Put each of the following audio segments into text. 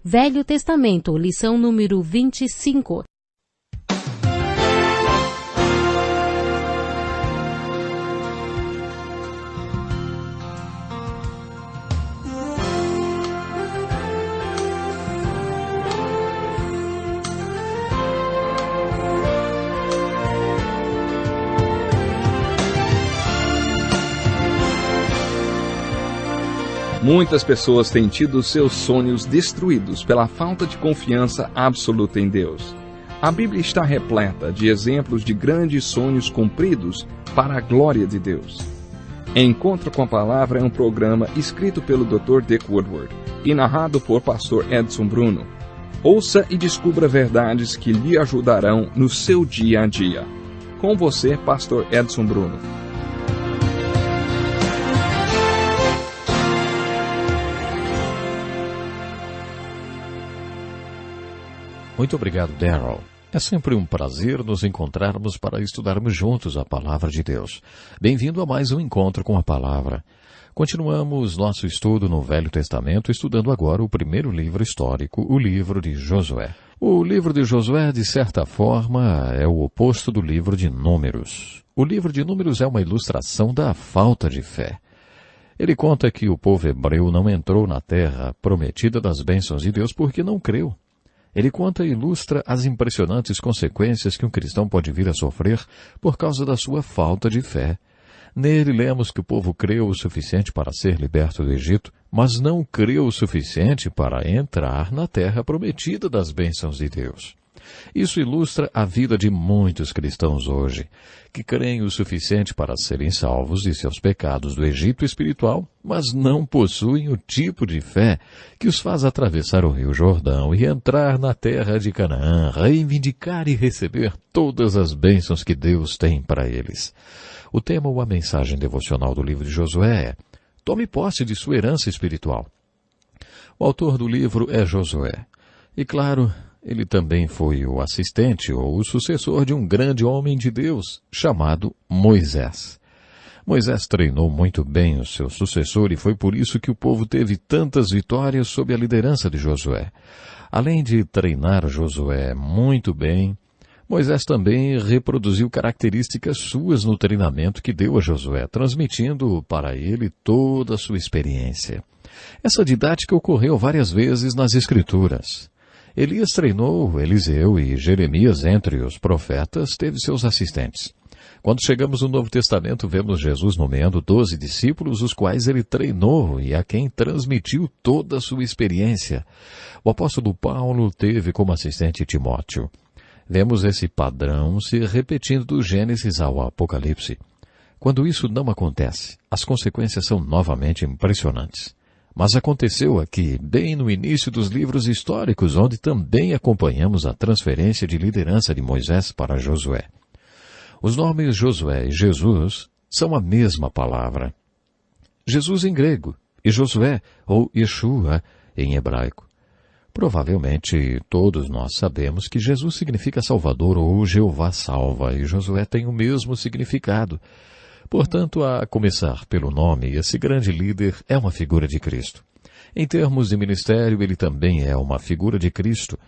Velho Testamento, lição número 25. Muitas pessoas têm tido seus sonhos destruídos pela falta de confiança absoluta em Deus. A Bíblia está repleta de exemplos de grandes sonhos cumpridos para a glória de Deus. Encontro com a Palavra é um programa escrito pelo Dr. Dick Woodward e narrado por Pastor Edson Bruno. Ouça e descubra verdades que lhe ajudarão no seu dia a dia. Com você, Pastor Edson Bruno. Muito obrigado, Darrell. É sempre um prazer nos encontrarmos para estudarmos juntos a Palavra de Deus. Bem-vindo a mais um Encontro com a Palavra. Continuamos nosso estudo no Velho Testamento, estudando agora o primeiro livro histórico, o livro de Josué. O livro de Josué, de certa forma, é o oposto do livro de Números. O livro de Números é uma ilustração da falta de fé. Ele conta que o povo hebreu não entrou na terra prometida das bênçãos de Deus porque não creu. Ele conta e ilustra as impressionantes consequências que um cristão pode vir a sofrer por causa da sua falta de fé. Nele lemos que o povo creu o suficiente para ser liberto do Egito, mas não creu o suficiente para entrar na terra prometida das bênçãos de Deus. Isso ilustra a vida de muitos cristãos hoje, que creem o suficiente para serem salvos de seus pecados do Egito espiritual, mas não possuem o tipo de fé que os faz atravessar o Rio Jordão e entrar na terra de Canaã, reivindicar e receber todas as bênçãos que Deus tem para eles. O tema ou a mensagem devocional do livro de Josué é: tome posse de sua herança espiritual. O autor do livro é Josué. E claro, ele também foi o assistente ou o sucessor de um grande homem de Deus, chamado Moisés. Moisés treinou muito bem o seu sucessor e foi por isso que o povo teve tantas vitórias sob a liderança de Josué. Além de treinar Josué muito bem, Moisés também reproduziu características suas no treinamento que deu a Josué, transmitindo para ele toda a sua experiência. Essa didática ocorreu várias vezes nas Escrituras. Elias treinou Eliseu e Jeremias, entre os profetas, teve seus assistentes. Quando chegamos no Novo Testamento, vemos Jesus nomeando 12 discípulos, os quais ele treinou e a quem transmitiu toda a sua experiência. O apóstolo Paulo teve como assistente Timóteo. Vemos esse padrão se repetindo do Gênesis ao Apocalipse. Quando isso não acontece, as consequências são novamente impressionantes. Mas aconteceu aqui, bem no início dos livros históricos, onde também acompanhamos a transferência de liderança de Moisés para Josué. Os nomes Josué e Jesus são a mesma palavra. Jesus em grego e Josué, ou Yeshua, em hebraico. Provavelmente todos nós sabemos que Jesus significa Salvador ou Jeová salva, e Josué tem o mesmo significado. Portanto, a começar pelo nome, esse grande líder é uma figura de Cristo. Em termos de ministério, ele também é uma figura de Cristo.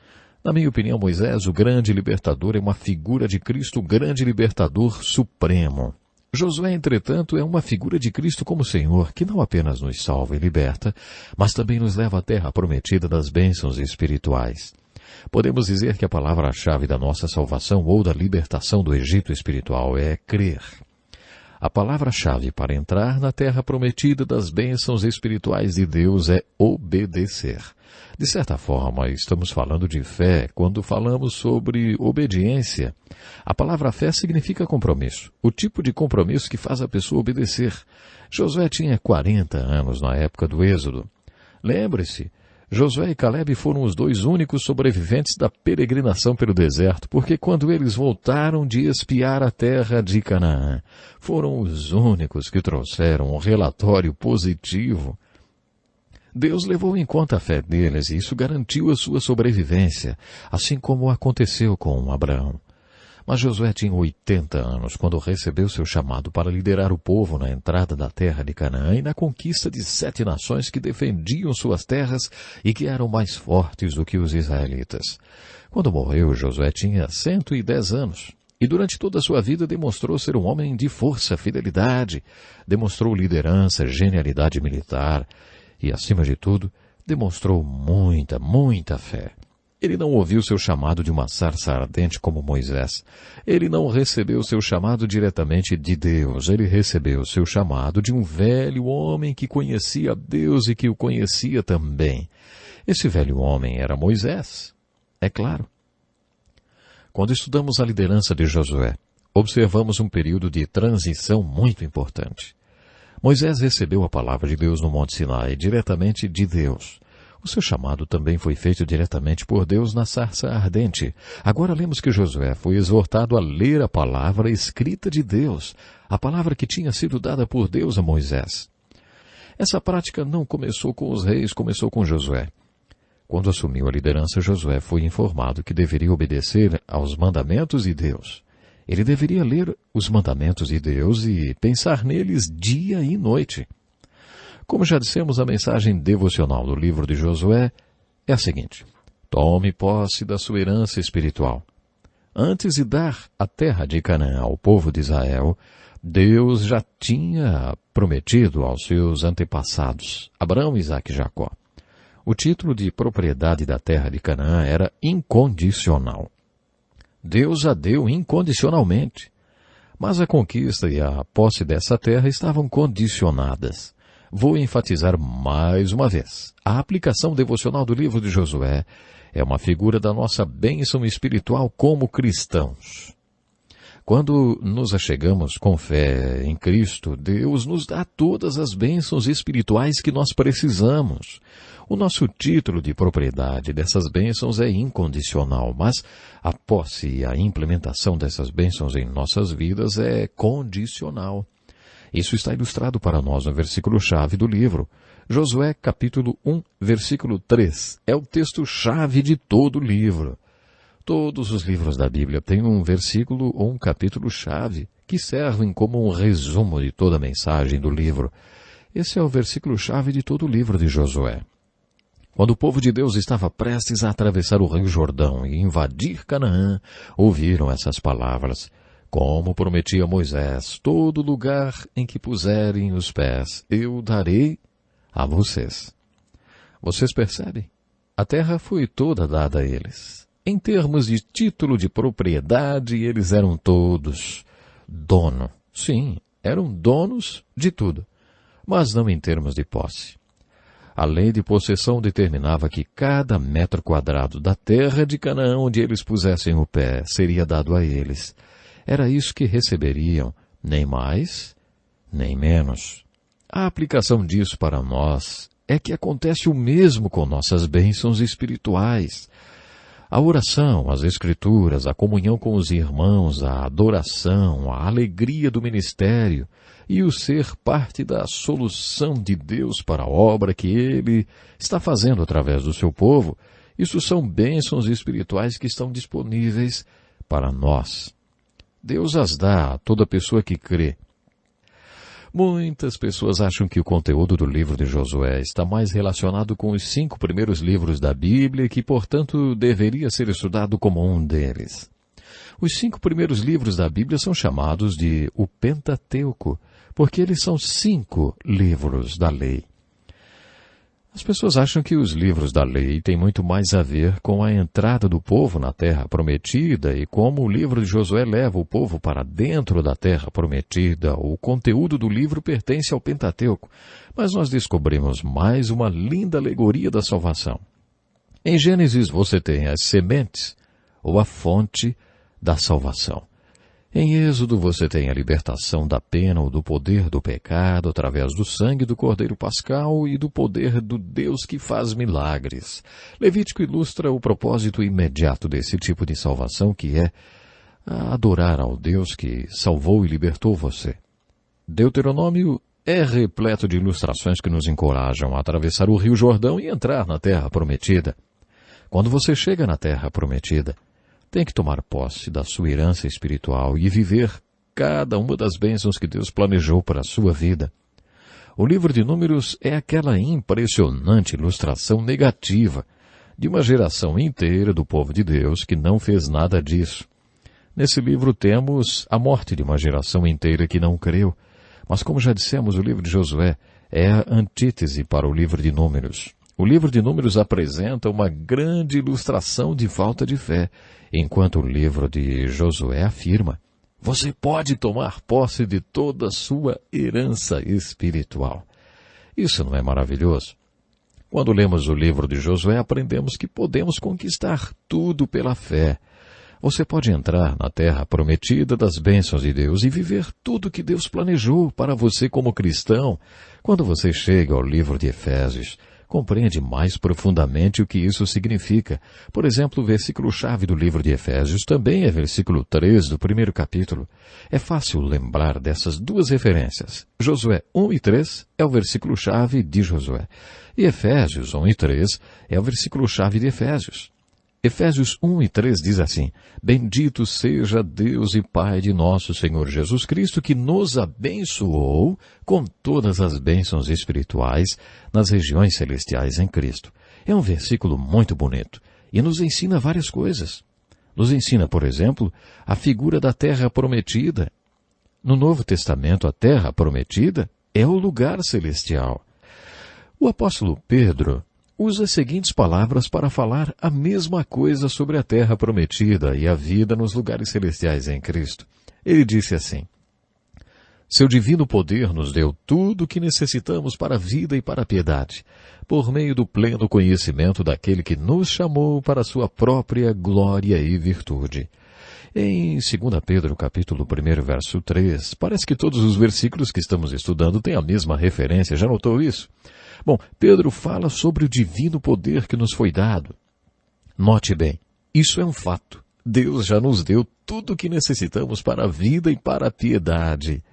Na minha opinião, Moisés, o grande libertador, é uma figura de Cristo, o grande libertador supremo. Josué, entretanto, é uma figura de Cristo como Senhor, que não apenas nos salva e liberta, mas também nos leva à terra prometida das bênçãos espirituais. Podemos dizer que a palavra-chave da nossa salvação ou da libertação do Egito espiritual é crer. A palavra-chave para entrar na terra prometida das bênçãos espirituais de Deus é obedecer. De certa forma, estamos falando de fé quando falamos sobre obediência. A palavra fé significa compromisso, o tipo de compromisso que faz a pessoa obedecer. Josué tinha 40 anos na época do Êxodo. Lembre-se, Josué e Calebe foram os dois únicos sobreviventes da peregrinação pelo deserto, porque quando eles voltaram de espiar a terra de Canaã, foram os únicos que trouxeram um relatório positivo. Deus levou em conta a fé deles e isso garantiu a sua sobrevivência, assim como aconteceu com Abraão. Mas Josué tinha 80 anos quando recebeu seu chamado para liderar o povo na entrada da terra de Canaã e na conquista de 7 nações que defendiam suas terras e que eram mais fortes do que os israelitas. Quando morreu, Josué tinha 110 anos. E durante toda a sua vida demonstrou ser um homem de força, fidelidade, demonstrou liderança, genialidade militar e, acima de tudo, demonstrou muita fé. Ele não ouviu seu chamado de uma sarça ardente como Moisés. Ele não recebeu seu chamado diretamente de Deus. Ele recebeu seu chamado de um velho homem que conhecia Deus e que o conhecia também. Esse velho homem era Moisés, é claro. Quando estudamos a liderança de Josué, observamos um período de transição muito importante. Moisés recebeu a palavra de Deus no Monte Sinai, diretamente de Deus. O seu chamado também foi feito diretamente por Deus na sarça ardente. Agora lemos que Josué foi exortado a ler a palavra escrita de Deus, a palavra que tinha sido dada por Deus a Moisés. Essa prática não começou com os reis, começou com Josué. Quando assumiu a liderança, Josué foi informado que deveria obedecer aos mandamentos de Deus. Ele deveria ler os mandamentos de Deus e pensar neles dia e noite. Como já dissemos, a mensagem devocional do livro de Josué é a seguinte: tome posse da sua herança espiritual. Antes de dar a terra de Canaã ao povo de Israel, Deus já tinha prometido aos seus antepassados, Abraão, Isaque e Jacó. O título de propriedade da terra de Canaã era incondicional. Deus a deu incondicionalmente. Mas a conquista e a posse dessa terra estavam condicionadas. Vou enfatizar mais uma vez. A aplicação devocional do livro de Josué é uma figura da nossa bênção espiritual como cristãos. Quando nos achegamos com fé em Cristo, Deus nos dá todas as bênçãos espirituais que nós precisamos. O nosso título de propriedade dessas bênçãos é incondicional, mas a posse e a implementação dessas bênçãos em nossas vidas é condicional. Isso está ilustrado para nós no versículo-chave do livro. Josué, capítulo 1, versículo 3. É o texto-chave de todo o livro. Todos os livros da Bíblia têm um versículo ou um capítulo-chave que servem como um resumo de toda a mensagem do livro. Esse é o versículo-chave de todo o livro de Josué. Quando o povo de Deus estava prestes a atravessar o Rio Jordão e invadir Canaã, ouviram essas palavras: como prometia Moisés, todo lugar em que puserem os pés, eu darei a vocês. Vocês percebem? A terra foi toda dada a eles. Em termos de título de propriedade, eles eram todos dono. Sim, eram donos de tudo, mas não em termos de posse. A lei de possessão determinava que cada metro quadrado da terra de Canaã onde eles pusessem o pé seria dado a eles. Era isso que receberiam, nem mais, nem menos. A aplicação disso para nós é que acontece o mesmo com nossas bênçãos espirituais. A oração, as escrituras, a comunhão com os irmãos, a adoração, a alegria do ministério e o ser parte da solução de Deus para a obra que Ele está fazendo através do seu povo, isso são bênçãos espirituais que estão disponíveis para nós. Deus as dá a toda pessoa que crê. Muitas pessoas acham que o conteúdo do livro de Josué está mais relacionado com os 5 primeiros livros da Bíblia e que, portanto, deveria ser estudado como um deles. Os 5 primeiros livros da Bíblia são chamados de o Pentateuco, porque eles são 5 livros da lei. As pessoas acham que os livros da lei têm muito mais a ver com a entrada do povo na terra prometida e como o livro de Josué leva o povo para dentro da terra prometida. O conteúdo do livro pertence ao Pentateuco, mas nós descobrimos mais uma linda alegoria da salvação. Em Gênesis você tem as sementes ou a fonte da salvação. Em Êxodo você tem a libertação da pena ou do poder do pecado através do sangue do Cordeiro Pascal e do poder do Deus que faz milagres. Levítico ilustra o propósito imediato desse tipo de salvação, que é adorar ao Deus que salvou e libertou você. Deuteronômio é repleto de ilustrações que nos encorajam a atravessar o Rio Jordão e entrar na Terra Prometida. Quando você chega na Terra Prometida, Tem que tomar posse da sua herança espiritual e viver cada uma das bênçãos que Deus planejou para a sua vida. O livro de Números é aquela impressionante ilustração negativa de uma geração inteira do povo de Deus que não fez nada disso. Nesse livro temos a morte de uma geração inteira que não creu. Mas como já dissemos, o livro de Josué é a antítese para o livro de Números. O livro de Números apresenta uma grande ilustração de falta de fé, enquanto o livro de Josué afirma: você pode tomar posse de toda a sua herança espiritual. Isso não é maravilhoso? Quando lemos o livro de Josué, aprendemos que podemos conquistar tudo pela fé. Você pode entrar na terra prometida das bênçãos de Deus e viver tudo que Deus planejou para você como cristão. Quando você chega ao livro de Efésios, compreende mais profundamente o que isso significa. Por exemplo, o versículo-chave do livro de Efésios também é versículo 3 do primeiro capítulo. É fácil lembrar dessas duas referências. Josué 1 e 3 é o versículo-chave de Josué. E Efésios 1 e 3 é o versículo-chave de Efésios. Efésios 1 e 3 diz assim: bendito seja Deus e Pai de nosso Senhor Jesus Cristo, que nos abençoou com todas as bênçãos espirituais nas regiões celestiais em Cristo. É um versículo muito bonito e nos ensina várias coisas. Nos ensina, por exemplo, a figura da terra prometida. No Novo Testamento, a terra prometida é o lugar celestial. O apóstolo Pedro usa as seguintes palavras para falar a mesma coisa sobre a terra prometida e a vida nos lugares celestiais em Cristo. Ele disse assim: seu divino poder nos deu tudo o que necessitamos para a vida e para a piedade, por meio do pleno conhecimento daquele que nos chamou para a sua própria glória e virtude. Em 2 Pedro, capítulo 1, verso 3, parece que todos os versículos que estamos estudando têm a mesma referência. Já notou isso? Bom, Pedro fala sobre o divino poder que nos foi dado. Note bem, isso é um fato. Deus já nos deu tudo o que necessitamos para a vida e para a piedade.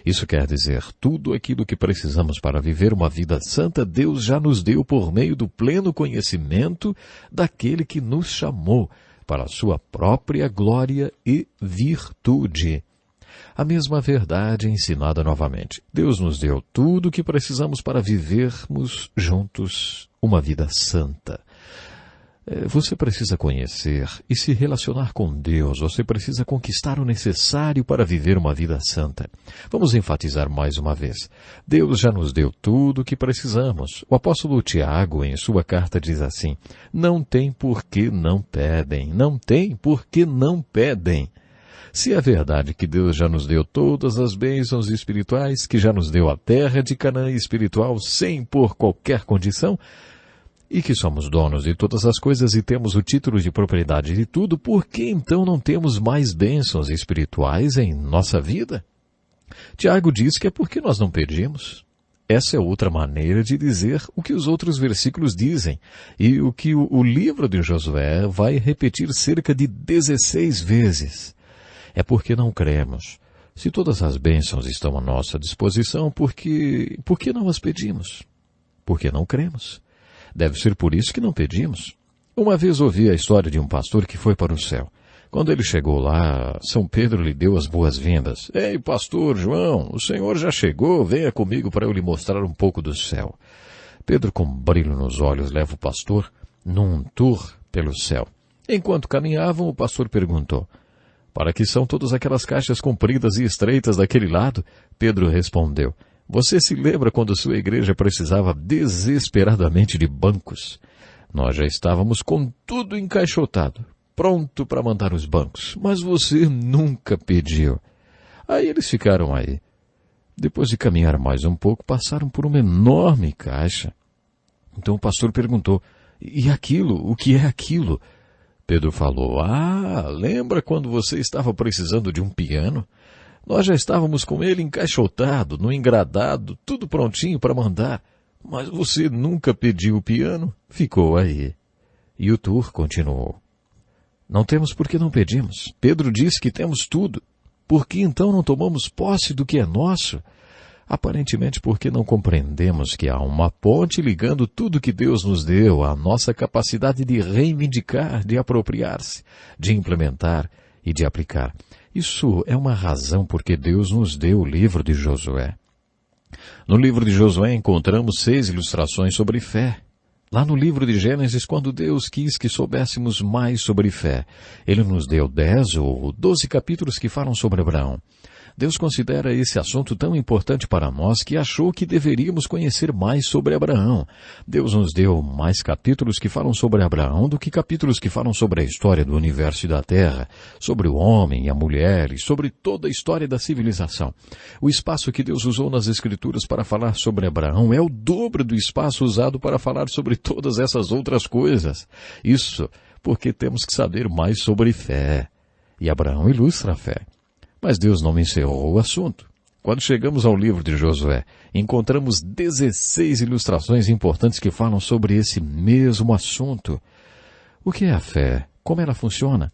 Isso quer dizer, tudo aquilo que precisamos para viver uma vida santa, Deus já nos deu por meio do pleno conhecimento daquele que nos chamou para a sua própria glória e virtude. A mesma verdade ensinada novamente. Deus nos deu tudo o que precisamos para vivermos juntos uma vida santa. Você precisa conhecer e se relacionar com Deus. Você precisa conquistar o necessário para viver uma vida santa. Vamos enfatizar mais uma vez. Deus já nos deu tudo o que precisamos. O apóstolo Tiago, em sua carta, diz assim: não tem por que não pedem. Não tem por que não pedem. Se é verdade que Deus já nos deu todas as bênçãos espirituais, que já nos deu a terra de Canaã espiritual sem por qualquer condição, e que somos donos de todas as coisas e temos o título de propriedade de tudo, por que então não temos mais bênçãos espirituais em nossa vida? Tiago diz que é porque nós não pedimos. Essa é outra maneira de dizer o que os outros versículos dizem, e o que o livro de Josué vai repetir cerca de 16 vezes. É porque não cremos. Se todas as bênçãos estão à nossa disposição, por que não as pedimos? Porque não cremos. Deve ser por isso que não pedimos. Uma vez ouvi a história de um pastor que foi para o céu. Quando ele chegou lá, São Pedro lhe deu as boas-vindas. Ei, pastor João, o senhor já chegou? Venha comigo para eu lhe mostrar um pouco do céu. Pedro, com brilho nos olhos, leva o pastor num tour pelo céu. Enquanto caminhavam, o pastor perguntou: para que são todas aquelas caixas compridas e estreitas daquele lado? Pedro respondeu: você se lembra quando sua igreja precisava desesperadamente de bancos? Nós já estávamos com tudo encaixotado, pronto para mandar os bancos, mas você nunca pediu. Aí eles ficaram aí. Depois de caminhar mais um pouco, passaram por uma enorme caixa. Então o pastor perguntou: e aquilo? O que é aquilo? Pedro falou: lembra quando você estava precisando de um piano? Nós já estávamos com ele encaixotado, no engradado, tudo prontinho para mandar. Mas você nunca pediu o piano? Ficou aí. E o tour continuou. Não temos porque não pedimos. Pedro disse que temos tudo. Por que então não tomamos posse do que é nosso? Aparentemente porque não compreendemos que há uma ponte ligando tudo que Deus nos deu à nossa capacidade de reivindicar, de apropriar-se, de implementar e de aplicar. Isso é uma razão porque Deus nos deu o livro de Josué. No livro de Josué encontramos 6 ilustrações sobre fé. Lá no livro de Gênesis, quando Deus quis que soubéssemos mais sobre fé, Ele nos deu 10 ou 12 capítulos que falam sobre Abraão. Deus considera esse assunto tão importante para nós que achou que deveríamos conhecer mais sobre Abraão. Deus nos deu mais capítulos que falam sobre Abraão do que capítulos que falam sobre a história do universo e da terra, sobre o homem e a mulher e sobre toda a história da civilização. O espaço que Deus usou nas Escrituras para falar sobre Abraão é o dobro do espaço usado para falar sobre todas essas outras coisas. Isso porque temos que saber mais sobre fé. E Abraão ilustra a fé. Mas Deus não encerrou o assunto. Quando chegamos ao livro de Josué, encontramos 16 ilustrações importantes que falam sobre esse mesmo assunto. O que é a fé? Como ela funciona?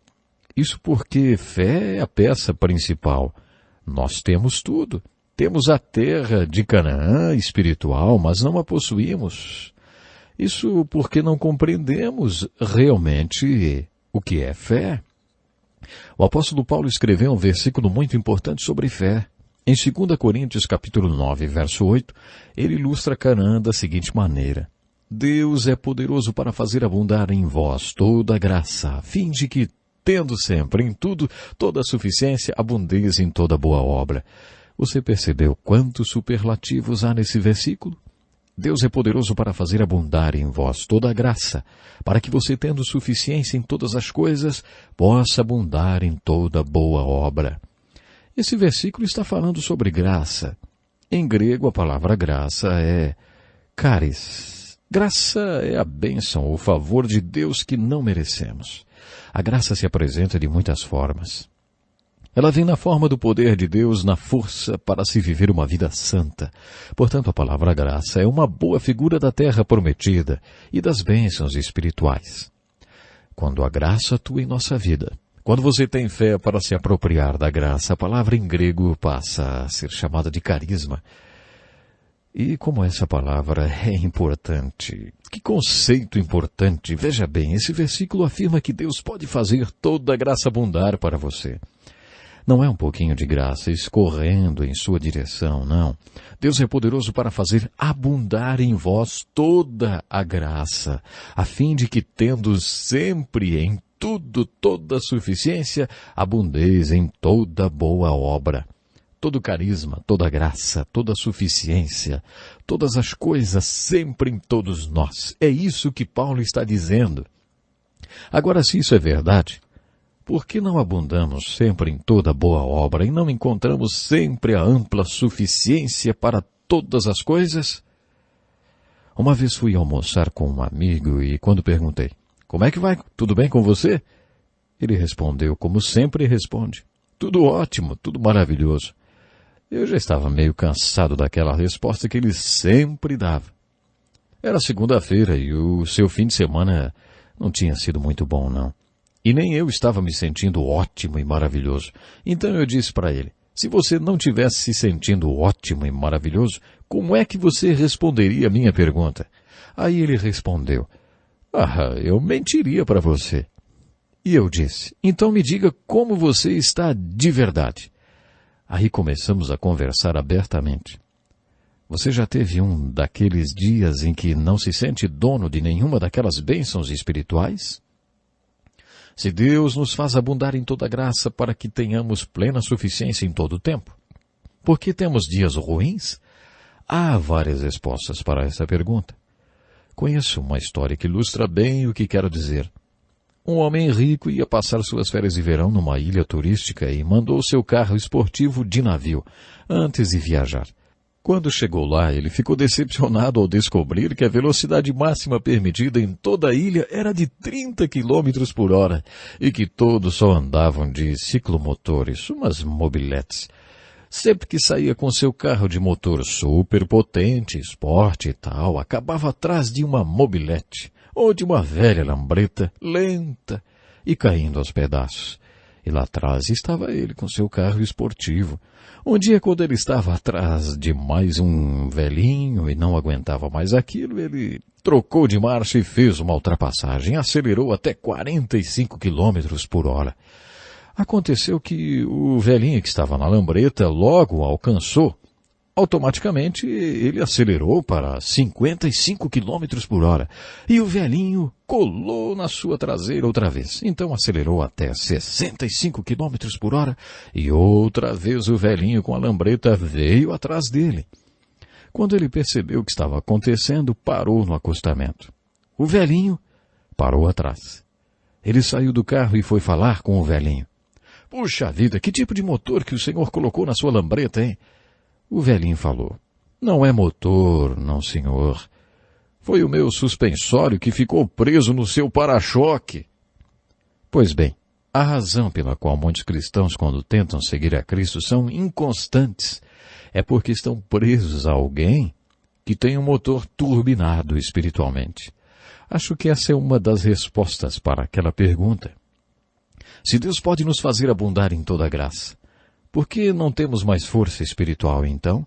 Isso porque fé é a peça principal. Nós temos tudo. Temos a terra de Canaã espiritual, mas não a possuímos. Isso porque não compreendemos realmente o que é fé. O apóstolo Paulo escreveu um versículo muito importante sobre fé. Em 2 Coríntios capítulo 9, verso 8, ele ilustra Canaã da seguinte maneira: Deus é poderoso para fazer abundar em vós toda a graça, a fim de que, tendo sempre em tudo toda a suficiência, abundeis em toda boa obra. Você percebeu quantos superlativos há nesse versículo? Deus é poderoso para fazer abundar em vós toda a graça, para que você, tendo suficiência em todas as coisas, possa abundar em toda boa obra. Esse versículo está falando sobre graça. Em grego, a palavra graça é charis. Graça é a bênção ou favor de Deus que não merecemos. A graça se apresenta de muitas formas. Ela vem na forma do poder de Deus, na força para se viver uma vida santa. Portanto, a palavra graça é uma boa figura da terra prometida e das bênçãos espirituais. Quando a graça atua em nossa vida, quando você tem fé para se apropriar da graça, a palavra em grego passa a ser chamada de carisma. E como essa palavra é importante, que conceito importante. Veja bem, esse versículo afirma que Deus pode fazer toda a graça abundar para você. Não é um pouquinho de graça escorrendo em sua direção, não. Deus é poderoso para fazer abundar em vós toda a graça, a fim de que, tendo sempre em tudo toda a suficiência, abundeis em toda boa obra. Todo carisma, toda graça, toda suficiência, todas as coisas sempre em todos nós. É isso que Paulo está dizendo. Agora, se isso é verdade, por que não abundamos sempre em toda boa obra e não encontramos sempre a ampla suficiência para todas as coisas? Uma vez fui almoçar com um amigo e quando perguntei, como é que vai? Tudo bem com você? Ele respondeu como sempre responde, tudo ótimo, tudo maravilhoso. Eu já estava meio cansado daquela resposta que ele sempre dava. Era segunda-feira e o seu fim de semana não tinha sido muito bom, não. E nem eu estava me sentindo ótimo e maravilhoso. Então eu disse para ele, se você não tivesse se sentindo ótimo e maravilhoso, como é que você responderia a minha pergunta? Aí ele respondeu, eu mentiria para você. E eu disse, então me diga como você está de verdade. Aí começamos a conversar abertamente. Você já teve um daqueles dias em que não se sente dono de nenhuma daquelas bênçãos espirituais? Se Deus nos faz abundar em toda graça para que tenhamos plena suficiência em todo o tempo, por que temos dias ruins? Há várias respostas para essa pergunta. Conheço uma história que ilustra bem o que quero dizer. Um homem rico ia passar suas férias de verão numa ilha turística e mandou seu carro esportivo de navio antes de viajar. Quando chegou lá, ele ficou decepcionado ao descobrir que a velocidade máxima permitida em toda a ilha era de 30 km por hora e que todos só andavam de ciclomotores, umas mobiletes. Sempre que saía com seu carro de motor super potente, esporte e tal, acabava atrás de uma mobilete ou de uma velha lambreta lenta e caindo aos pedaços. E lá atrás estava ele com seu carro esportivo. Um dia, quando ele estava atrás de mais um velhinho e não aguentava mais aquilo, ele trocou de marcha e fez uma ultrapassagem. Acelerou até 45 quilômetros por hora. Aconteceu que o velhinho que estava na lambreta logo alcançou. Automaticamente, ele acelerou para 55 quilômetros por hora. E o velhinho colou na sua traseira outra vez. Então acelerou até 65 quilômetros por hora. E outra vez o velhinho com a lambreta veio atrás dele. Quando ele percebeu o que estava acontecendo, parou no acostamento. O velhinho parou atrás. Ele saiu do carro e foi falar com o velhinho. Puxa vida, que tipo de motor que o senhor colocou na sua lambreta, hein? O velhinho falou, não é motor, não senhor. Foi o meu suspensório que ficou preso no seu para-choque. Pois bem, a razão pela qual muitos cristãos, quando tentam seguir a Cristo, são inconstantes é porque estão presos a alguém que tem um motor turbinado espiritualmente. Acho que essa é uma das respostas para aquela pergunta. Se Deus pode nos fazer abundar em toda graça, por que não temos mais força espiritual, então?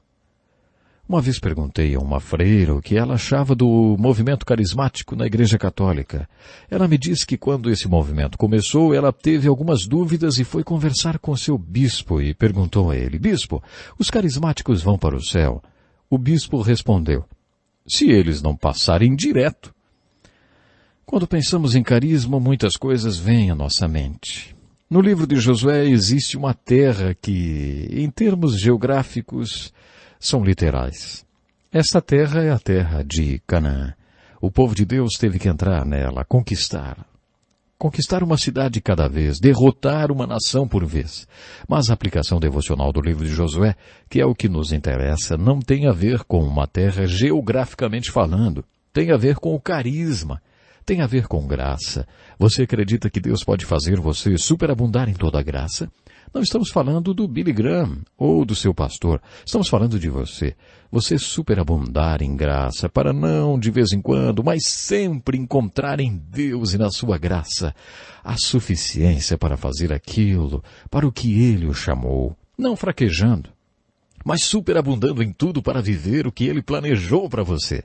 Uma vez perguntei a uma freira o que ela achava do movimento carismático na Igreja Católica. Ela me disse que quando esse movimento começou, ela teve algumas dúvidas e foi conversar com seu bispo e perguntou a ele, Bispo, os carismáticos vão para o céu? O bispo respondeu, se eles não passarem direto. Quando pensamos em carisma, muitas coisas vêm à nossa mente. No livro de Josué existe uma terra que, em termos geográficos, são literais. Esta terra é a terra de Canaã. O povo de Deus teve que entrar nela, conquistar uma cidade de cada vez, derrotar uma nação por vez. Mas a aplicação devocional do livro de Josué, que é o que nos interessa, não tem a ver com uma terra geograficamente falando. Tem a ver com o carisma. Tem a ver com graça. Você acredita que Deus pode fazer você superabundar em toda a graça? Não estamos falando do Billy Graham ou do seu pastor. Estamos falando de você. Você superabundar em graça para não, de vez em quando, mas sempre encontrar em Deus e na sua graça a suficiência para fazer aquilo para o que Ele o chamou. Não fraquejando, mas superabundando em tudo para viver o que Ele planejou para você.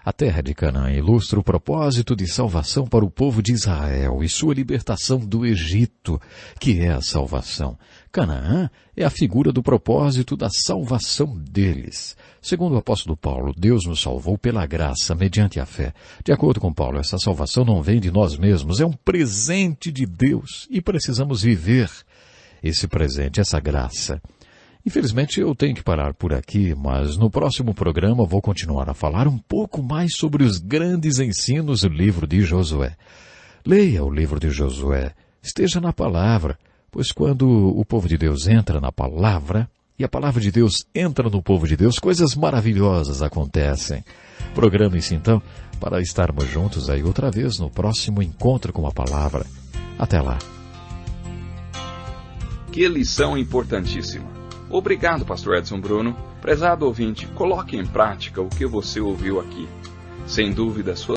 A terra de Canaã ilustra o propósito de salvação para o povo de Israel e sua libertação do Egito, que é a salvação. Canaã é a figura do propósito da salvação deles. Segundo o apóstolo Paulo, Deus nos salvou pela graça, mediante a fé. De acordo com Paulo, essa salvação não vem de nós mesmos, é um presente de Deus e precisamos viver esse presente, essa graça. Infelizmente eu tenho que parar por aqui, mas no próximo programa vou continuar a falar um pouco mais sobre os grandes ensinos do livro de Josué. Leia o livro de Josué, esteja na palavra, pois quando o povo de Deus entra na palavra, e a palavra de Deus entra no povo de Deus, coisas maravilhosas acontecem. Programe-se então para estarmos juntos aí outra vez no próximo encontro com a palavra. Até lá. Que lição importantíssima. Obrigado, pastor Edson Bruno. Prezado ouvinte, coloque em prática o que você ouviu aqui. Sem dúvida, sua